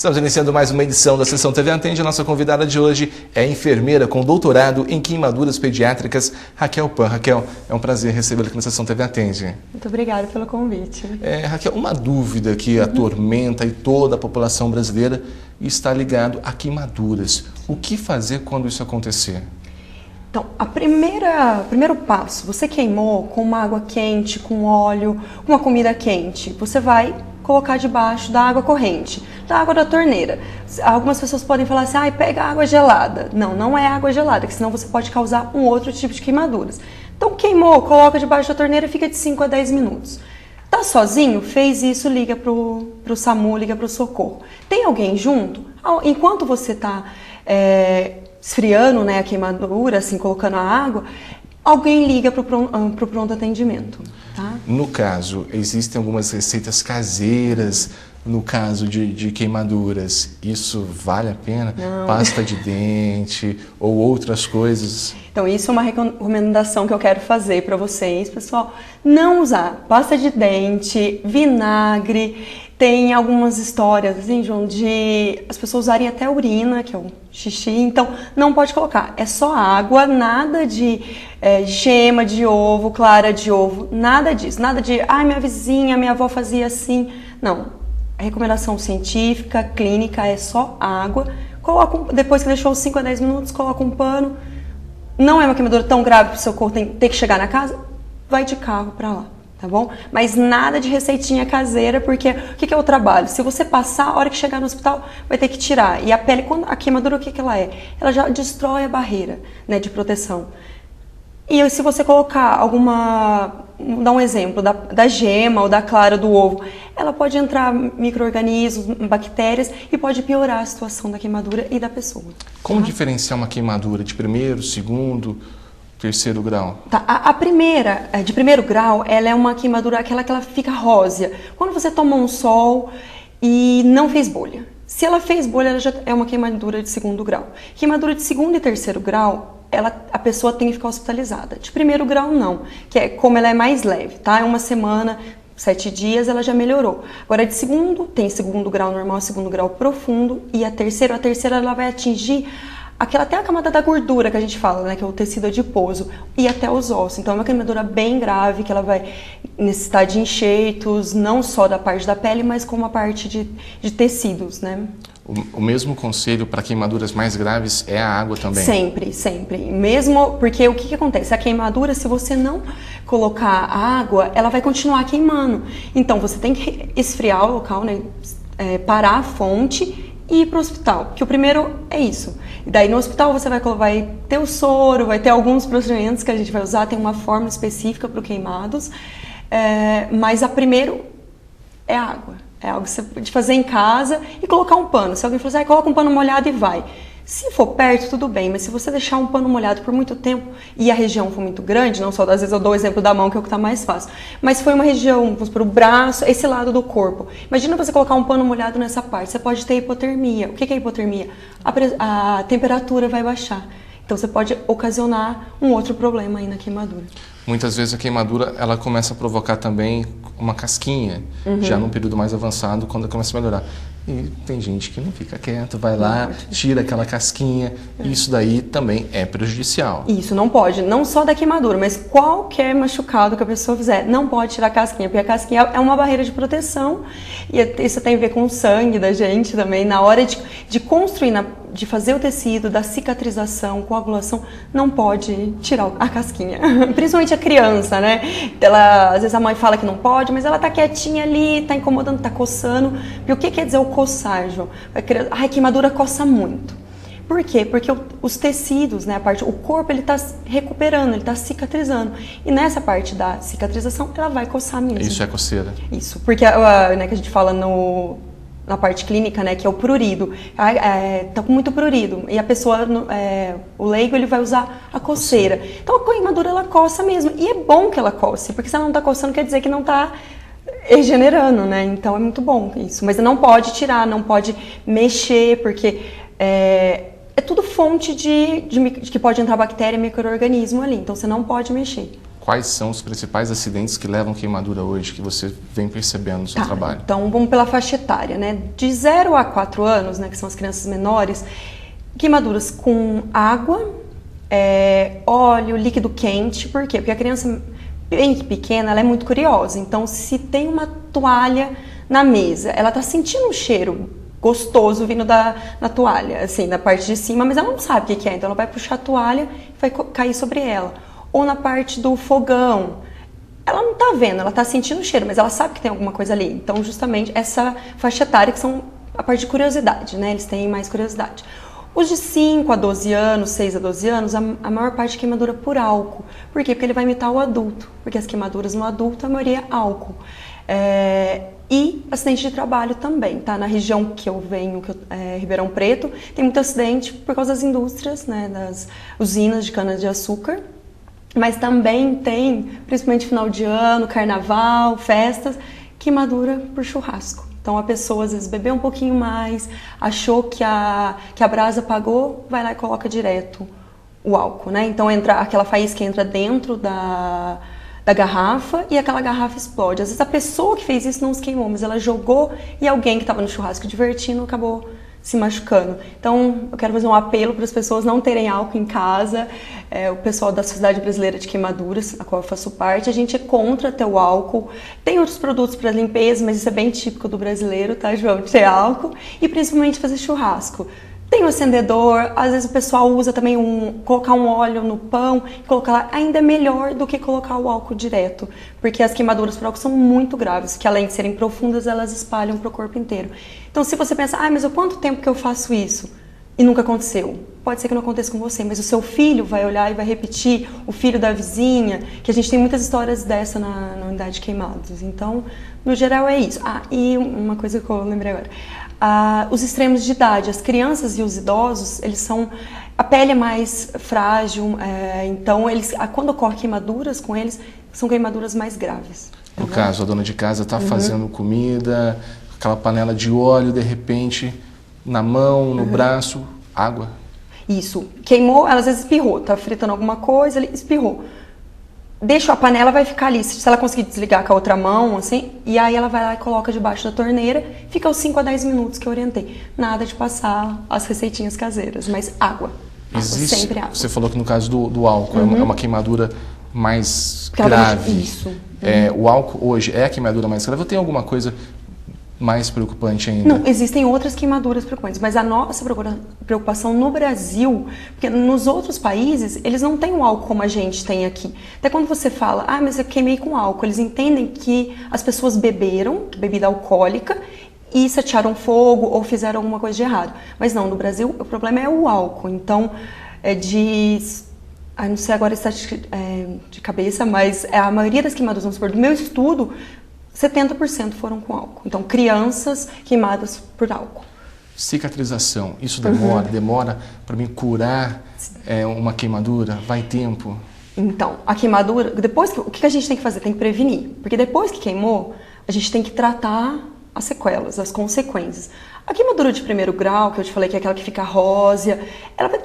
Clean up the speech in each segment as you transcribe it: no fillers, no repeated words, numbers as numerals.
Estamos iniciando mais uma edição da Sessão TV Atende. A nossa convidada de hoje é a enfermeira com doutorado em queimaduras pediátricas, Raquel Pan. Raquel, é um prazer recebê-la aqui na Sessão TV Atende. Muito obrigada pelo convite. Raquel, uma dúvida que atormenta toda a população brasileira está ligado a queimaduras. O que fazer quando isso acontecer? Então, primeiro passo, você queimou com uma água quente, com óleo, uma comida quente, você vai colocar debaixo da água corrente, da água da torneira. Algumas pessoas podem falar assim, pega água gelada. Não, não é água gelada, que senão você pode causar um outro tipo de queimaduras. Então, queimou, coloca debaixo da torneira e fica de 5 a 10 minutos. Tá sozinho? Fez isso, liga pro SAMU, liga pro socorro. Tem alguém junto? Enquanto você está esfriando, né, a queimadura, assim, colocando a água, alguém liga pro pronto atendimento, tá? No caso, existem algumas receitas caseiras no caso de queimaduras. Isso vale a pena? Não. Pasta de dente ou outras coisas? Então, isso é uma recomendação que eu quero fazer para vocês, pessoal. Não usar pasta de dente, vinagre. Tem algumas histórias, assim, João, de as pessoas usarem até urina, que é o xixi. Então, não pode colocar. É só água, nada de gema de ovo, clara de ovo, nada disso. Nada de, minha vizinha, minha avó fazia assim. Não. A recomendação científica, clínica, é só água. Depois que deixou 5 a 10 minutos, coloca um pano. Não é uma queimadura tão grave que o seu corpo ter que chegar na casa, vai de carro para lá, tá bom? Mas nada de receitinha caseira, porque o que é o trabalho? Se você passar, a hora que chegar no hospital, vai ter que tirar. E a pele, a queimadura, o que ela é? Ela já destrói a barreira, né, de proteção. E se você colocar dar um exemplo, da gema ou da clara do ovo, ela pode entrar micro-organismos, bactérias e pode piorar a situação da queimadura e da pessoa. Como diferenciar uma queimadura de primeiro, segundo, terceiro grau? Tá, a primeira, de primeiro grau, ela é uma queimadura, aquela que ela fica rósea. Quando você toma um sol e não fez bolha. Se ela fez bolha, ela já é uma queimadura de segundo grau. Queimadura de segundo e terceiro grau, a pessoa tem que ficar hospitalizada. De primeiro grau, não, que é como ela é mais leve, tá? É uma semana, 7 dias, ela já melhorou. Agora, de segundo, tem segundo grau normal, segundo grau profundo, e a terceira ela vai atingir até a camada da gordura que a gente fala, né, que é o tecido adiposo, e até os ossos. Então, é uma queimadura bem grave, que ela vai necessitar de enxertos, não só da parte da pele, mas como a parte de tecidos, né? O mesmo conselho para queimaduras mais graves é a água também? Sempre, sempre. Mesmo porque o que acontece? A queimadura, se você não colocar a água, ela vai continuar queimando. Então, você tem que esfriar o local, né? Parar a fonte e ir para o hospital. Que o primeiro é isso. E daí no hospital você vai ter o soro, vai ter alguns procedimentos que a gente vai usar, tem uma fórmula específica para queimados. Mas a primeiro é a água. É algo que você pode fazer em casa e colocar um pano. Se alguém falar assim, coloca um pano molhado e vai. Se for perto, tudo bem, mas se você deixar um pano molhado por muito tempo e a região for muito grande, não só, às vezes eu dou o exemplo da mão, que é o que está mais fácil, mas foi uma região, vamos para o braço, esse lado do corpo. Imagina você colocar um pano molhado nessa parte, você pode ter hipotermia. O que é hipotermia? A temperatura vai baixar. Então você pode ocasionar um outro problema aí na queimadura. Muitas vezes a queimadura ela começa a provocar também uma casquinha, já num período mais avançado, quando ela começa a melhorar. E tem gente que não fica quieto, vai lá, tira aquela casquinha, isso daí também é prejudicial. Isso, não pode, não só da queimadura, mas qualquer machucado que a pessoa fizer, não pode tirar a casquinha, porque a casquinha é uma barreira de proteção, e isso tem a ver com o sangue da gente também, na hora de construir, de fazer o tecido, da cicatrização, coagulação, não pode tirar a casquinha, principalmente a criança, né? Às vezes a mãe fala que não pode, mas ela tá quietinha ali, tá incomodando, tá coçando, e o que quer dizer o coçar, João? A queimadura coça muito. Por quê? Porque os tecidos, né, o corpo, ele está recuperando, ele está cicatrizando. E nessa parte da cicatrização, ela vai coçar mesmo. Isso é coceira. Isso, porque né, que a gente fala na parte clínica, né, que é o prurido. Tá com muito prurido. E a pessoa, o leigo, ele vai usar a coceira. Então a queimadura, ela coça mesmo. E é bom que ela coce, porque se ela não está coçando, quer dizer que não está regenerando, né? Então é muito bom isso. Mas não pode tirar, não pode mexer, porque é tudo fonte de que pode entrar bactéria e micro-organismo ali. Então você não pode mexer. quais são os principais acidentes que levam queimadura hoje, que você vem percebendo no seu trabalho? Então, vamos pela faixa etária, né? De 0 a 4 anos, né, que são as crianças menores, queimaduras com água, óleo, líquido quente. Por quê? Porque a criança bem pequena, ela é muito curiosa. Então, se tem uma toalha na mesa, ela está sentindo um cheiro gostoso vindo da toalha, assim, da parte de cima, mas ela não sabe o que é. Então, ela vai puxar a toalha e vai cair sobre ela. Ou na parte do fogão, ela não está vendo, ela está sentindo o cheiro, mas ela sabe que tem alguma coisa ali. Então, justamente, essa faixa etária que são a parte de curiosidade, né? Eles têm mais curiosidade. Os de 5 a 12 anos, 6 a 12 anos, a maior parte é queimadura por álcool. Por quê? Porque ele vai imitar o adulto. Porque as queimaduras no adulto, a maioria é álcool. E acidente de trabalho também, tá? Na região que eu venho, Ribeirão Preto, tem muito acidente por causa das indústrias, né? Das usinas de cana-de-açúcar. Mas também tem, principalmente final de ano, carnaval, festas, queimadura por churrasco. Então a pessoa às vezes bebeu um pouquinho mais, achou que a brasa apagou, vai lá e coloca direto o álcool, né? Então entra aquela faísca entra dentro da garrafa e aquela garrafa explode. Às vezes a pessoa que fez isso não se queimou, mas ela jogou e alguém que estava no churrasco divertindo acabou se machucando. Então, eu quero fazer um apelo para as pessoas não terem álcool em casa. O pessoal da Sociedade Brasileira de Queimaduras, a qual eu faço parte, a gente é contra ter o álcool. Tem outros produtos para limpeza, mas isso é bem típico do brasileiro, tá, João? Ter álcool e principalmente fazer churrasco. Tem um acendedor, às vezes o pessoal usa também colocar um óleo no pão, colocar lá, ainda é melhor do que colocar o álcool direto, porque as queimaduras por álcool são muito graves, que além de serem profundas, elas espalham para o corpo inteiro. Então se você pensa, mas há quanto tempo que eu faço isso? E nunca aconteceu. Pode ser que não aconteça com você, mas o seu filho vai olhar e vai repetir, o filho da vizinha, que a gente tem muitas histórias dessa na unidade de queimados. Então, no geral é isso. E uma coisa que eu lembrei agora. Os extremos de idade, as crianças e os idosos, a pele é mais frágil, então quando ocorrem queimaduras com eles, são queimaduras mais graves. No caso, a dona de casa está fazendo comida, aquela panela de óleo, de repente, na mão, no braço, água. Isso, queimou, ela às vezes espirrou, tá fritando alguma coisa, ele espirrou. Deixa a panela, vai ficar ali, se ela conseguir desligar com a outra mão, assim, e aí ela vai lá e coloca debaixo da torneira, fica os 5 a 10 minutos que eu orientei. Nada de passar as receitinhas caseiras, mas água. Existe, sempre água. Você falou que no caso do álcool é uma queimadura mais grave. Isso. O álcool hoje é a queimadura mais grave ou tem alguma coisa mais preocupante ainda? Não, existem outras queimaduras preocupantes, mas a nossa preocupação no Brasil, porque nos outros países, eles não têm o álcool como a gente tem aqui. Até quando você fala, mas eu queimei com álcool, eles entendem que as pessoas beberam, bebida alcoólica, e se atiraram fogo ou fizeram alguma coisa de errado. Mas não, no Brasil o problema é o álcool. Então, não sei agora está de cabeça, mas a maioria das queimaduras, vamos supor, do meu estudo, 70% foram com álcool. Então, crianças queimadas por álcool. Cicatrização, isso demora para mim curar uma queimadura? Vai tempo? Então, a queimadura, o que a gente tem que fazer? Tem que prevenir. Porque depois que queimou, a gente tem que tratar as sequelas, as consequências. A queimadura de primeiro grau, que eu te falei que é aquela que fica rósea,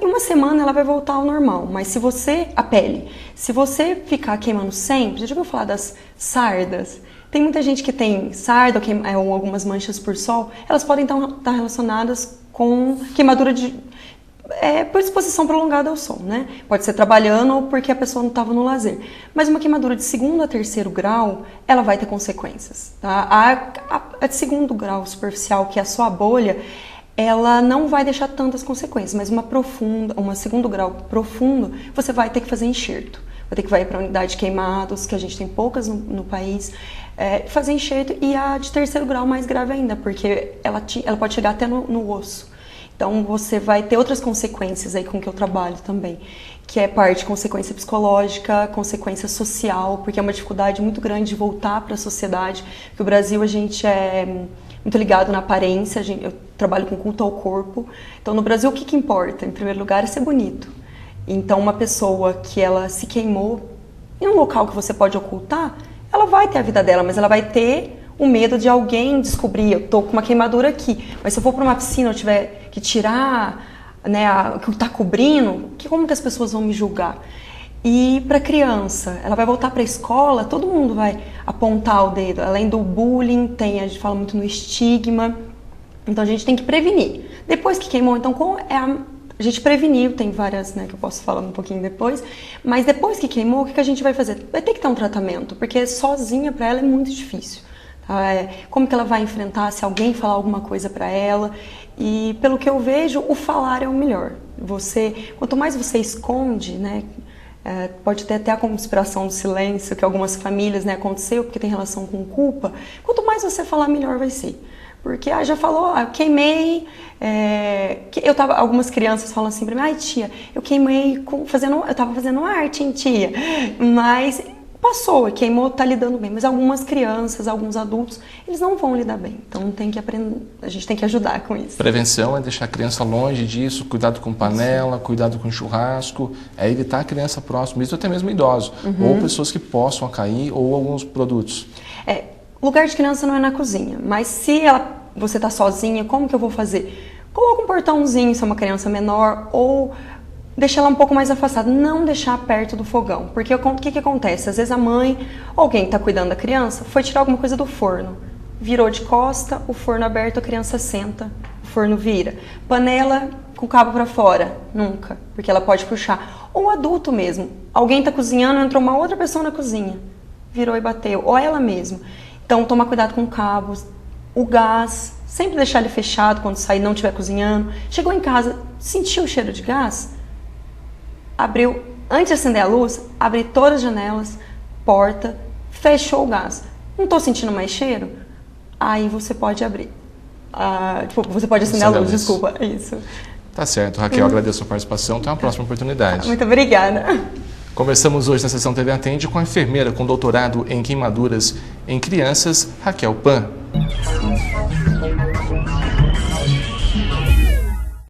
em uma semana ela vai voltar ao normal. Mas se você ficar queimando sempre, já ouviu falar das sardas? Tem muita gente que tem sarda ou algumas manchas por sol, elas podem estar relacionadas com queimadura por exposição prolongada ao sol, né? Pode ser trabalhando ou porque a pessoa não estava no lazer. Mas uma queimadura de 2º a 3º grau, ela vai ter consequências, tá? A de 2º grau superficial, que é só a bolha, ela não vai deixar tantas consequências, mas uma 2º grau profundo, você vai ter que fazer enxerto. Vai ter que ir para a unidade de queimados, que a gente tem poucas no país, fazer enxerto, e a de 3º grau mais grave ainda, porque ela pode chegar até no osso. Então, você vai ter outras consequências aí com que eu trabalho também, que é parte de consequência psicológica, consequência social, porque é uma dificuldade muito grande de voltar para a sociedade, porque o Brasil, a gente é muito ligado na aparência, eu trabalho com culto ao corpo. Então, no Brasil, o que importa? Em primeiro lugar, é ser bonito. Então, uma pessoa que ela se queimou em um local que você pode ocultar, ela vai ter a vida dela, mas ela vai ter o medo de alguém descobrir, eu tô com uma queimadura aqui, mas se eu for para uma piscina, eu tiver que tirar, né, o que está cobrindo, como que as pessoas vão me julgar? E para criança, ela vai voltar para a escola, todo mundo vai apontar o dedo. Além do bullying, a gente fala muito no estigma. Então a gente tem que prevenir. Depois que queimou, então a gente preveniu, tem várias, né, que eu posso falar um pouquinho depois. Mas depois que queimou, o que a gente vai fazer? Vai ter que ter um tratamento, porque sozinha para ela é muito difícil. Tá? Como que ela vai enfrentar se alguém falar alguma coisa para ela? E pelo que eu vejo, o falar é o melhor. Quanto mais você esconde, né? Pode ter até a conspiração do silêncio, que algumas famílias, né, aconteceu porque tem relação com culpa. Quanto mais você falar, melhor vai ser. Porque já falou, eu queimei. Algumas crianças falam assim pra mim, ai tia, eu queimei eu tava fazendo arte, hein, tia? Mas passou, queimou, tá lidando bem. Mas algumas crianças, alguns adultos, eles não vão lidar bem. Então tem que aprender, a gente tem que ajudar com isso. Prevenção é deixar a criança longe disso, cuidado com panela, cuidado com churrasco, é evitar a criança próxima, isso até mesmo idosos, ou pessoas que possam cair, ou alguns produtos. Lugar de criança não é na cozinha, mas se você tá sozinha, como que eu vou fazer? Coloca um portãozinho se é uma criança menor, ou deixa ela um pouco mais afastada, não deixar perto do fogão. Porque o que acontece? Às vezes a mãe, ou alguém que está cuidando da criança, foi tirar alguma coisa do forno. Virou de costa, o forno aberto, a criança senta, o forno vira. Panela com o cabo para fora, nunca, porque ela pode puxar. Ou adulto mesmo, alguém está cozinhando, entrou uma outra pessoa na cozinha, virou e bateu, ou ela mesma. Então, tomar cuidado com cabos, o gás, sempre deixar ele fechado quando sair, não estiver cozinhando. Chegou em casa, sentiu o cheiro de gás? Abriu, antes de acender a luz, abriu todas as janelas, porta, fechou o gás. Não estou sentindo mais cheiro? Aí você pode abrir. Você pode acender a luz, desculpa. Isso. Tá certo, Raquel, agradeço a sua participação. Até uma próxima oportunidade. Muito obrigada. Conversamos hoje na Sessão TV Atende com a enfermeira com doutorado em queimaduras em crianças, Raquel Pan.